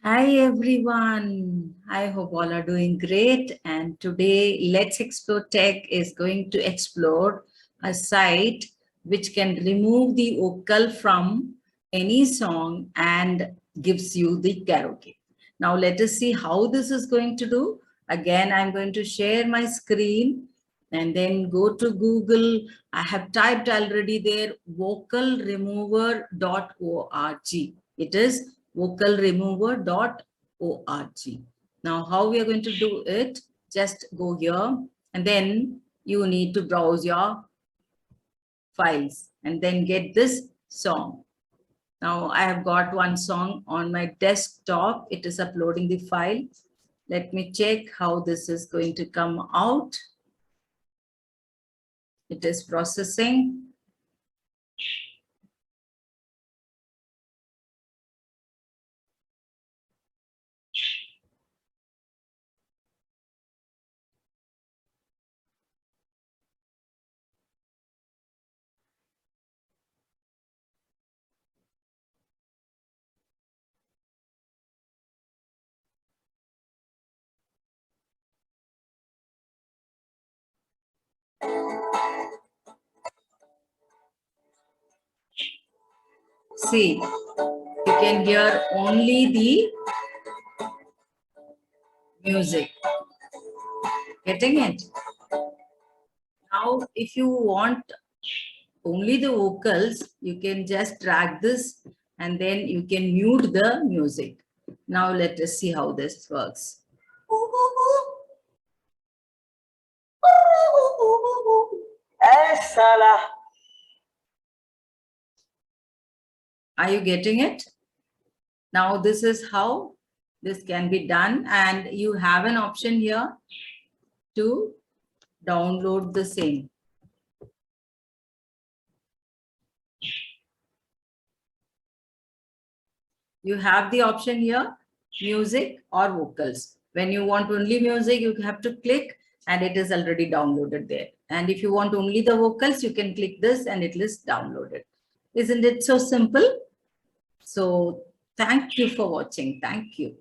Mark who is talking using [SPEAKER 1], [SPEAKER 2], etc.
[SPEAKER 1] Hi everyone. I hope all are doing great. And today, Let's Explore Tech is going to explore a site which can remove the vocal from any song and gives you the karaoke. Now, let us see how this is going to do. Again, I'm going to share my screen and then go to Google. I have typed already there vocalremover.org. It is vocalremover.org. Now, how we are going to do it? Just go here and then you need to browse your files and then get this song. Now, I have got one song on my desktop. It is uploading the file. Let me check how this is going to come out. It is processing. See, you can hear only the music. Getting it? Now, if you want only the vocals, you can just drag this and then you can mute the music. Now, let us see how this works. Are you getting it? Now, this is how this can be done, and you have an option here to download the same. You have the option here, music or vocals. When you want only music, you have to click and it is already downloaded there. And if you want only the vocals, you can click this and it is downloaded. Isn't it so simple? So thank you for watching. Thank you.